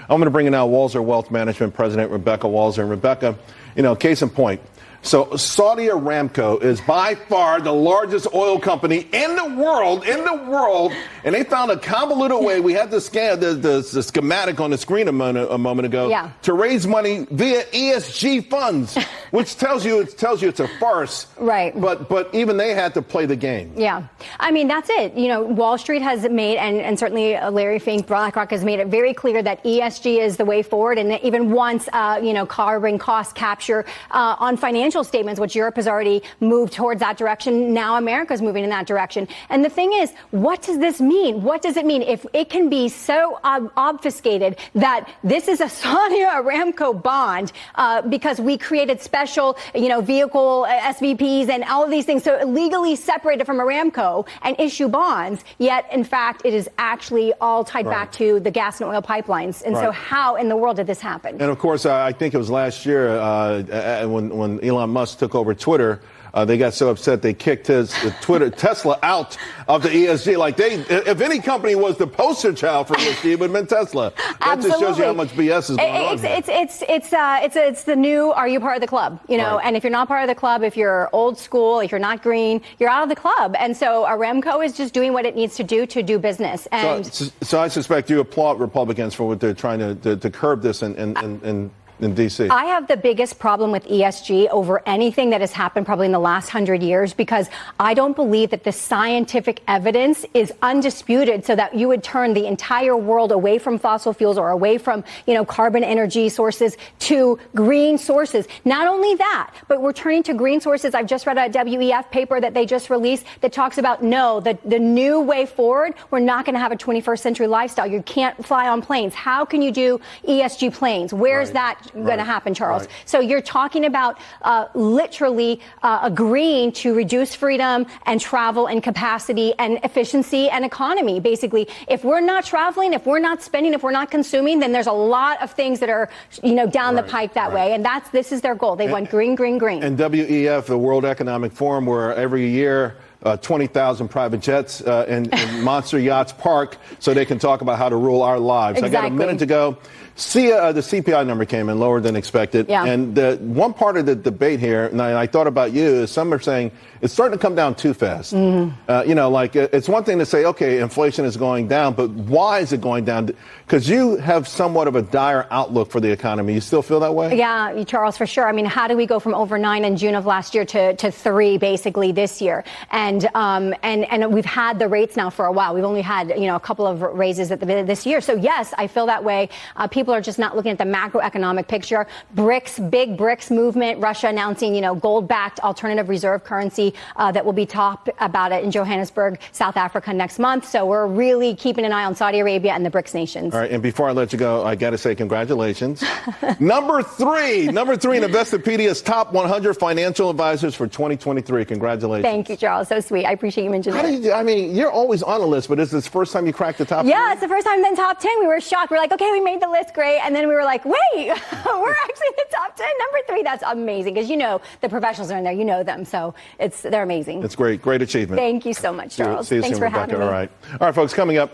I'm going to bring in now Walser Wealth Management President Rebecca Walser. And Rebecca, case in point. So Saudi Aramco is by far the largest oil company in the world, and they found a convoluted way. We had the schematic on the screen a moment ago to raise money via ESG funds, which tells you it's a farce. Right. But even they had to play the game. Yeah. I mean, that's it. Wall Street has made, and certainly Larry Fink, BlackRock has made it very clear that ESG is the way forward, and even wants, carbon cost capture on financial statements, which Europe has already moved towards that direction. Now America's moving in that direction. And the thing is, what does this mean? What does it mean if it can be so obfuscated that this is a Saudi Aramco bond because we created special, vehicle SVPs and all of these things, so legally separated from Aramco and issue bonds, yet in fact it is actually all tied back to the gas and oil pipelines. And so how in the world did this happen? And of course, I think it was last year when Elon Musk took over Twitter, they got so upset they kicked his Tesla out of the ESG. Like if any company was the poster child for ESG, it would have been Tesla. That just shows you how much BS is going on here. It's the new. Are you part of the club? And if you're not part of the club, if you're old school, if you're not green, you're out of the club. And so Aramco is just doing what it needs to do business. And so I suspect you applaud Republicans for what they're trying to curb this in D.C. I have the biggest problem with ESG over anything that has happened probably in the last 100 years, because I don't believe that the scientific evidence is undisputed so that you would turn the entire world away from fossil fuels or away from, carbon energy sources to green sources. Not only that, but we're turning to green sources. I've just read a WEF paper that they just released that talks about, the new way forward, we're not going to have a 21st century lifestyle. You can't fly on planes. How can you do ESG planes? Where's that going to happen, Charles? So you're talking about literally agreeing to reduce freedom and travel and capacity and efficiency and economy. Basically, if we're not traveling, if we're not spending, if we're not consuming, then there's a lot of things that are, down the pike that way. And this is their goal. They want green, green, green. And WEF, the World Economic Forum, where every year 20,000 private jets and monster yachts park so they can talk about how to rule our lives. Exactly. I got a minute to go. The CPI number came in lower than expected. Yeah. And one part of the debate here, and I thought about you, is some are saying it's starting to come down too fast. It's one thing to say, okay, inflation is going down, but why is it going down? Because you have somewhat of a dire outlook for the economy. You still feel that way? Yeah, Charles, for sure. I mean, how do we go from over 9 in June of last year to 3 basically this year? And we've had the rates now for a while. We've only had, a couple of raises at this year. So yes, I feel that way. People are just not looking at the macroeconomic picture. Big BRICS movement, Russia announcing, gold-backed alternative reserve currency that will be talked about it in Johannesburg, South Africa next month. So we're really keeping an eye on Saudi Arabia and the BRICS nations. All right. And before I let you go, I got to say congratulations. Number three in Investopedia's top 100 financial advisors for 2023. Congratulations. Thank you, Charles. So sweet. I appreciate you mentioning that. You're always on the list, but is this the first time you cracked the top 10? Yeah, it's the first time in top 10. We were shocked. We were like, okay, we made the list, great. And then we were like, wait, we're actually in the top 10. Number 3, that's amazing. Because the professionals are in there, them. So they're amazing. It's great. Great achievement. Thank you so much, Charles. See you Thanks soon, for Rebecca. having me. All right, folks, coming up.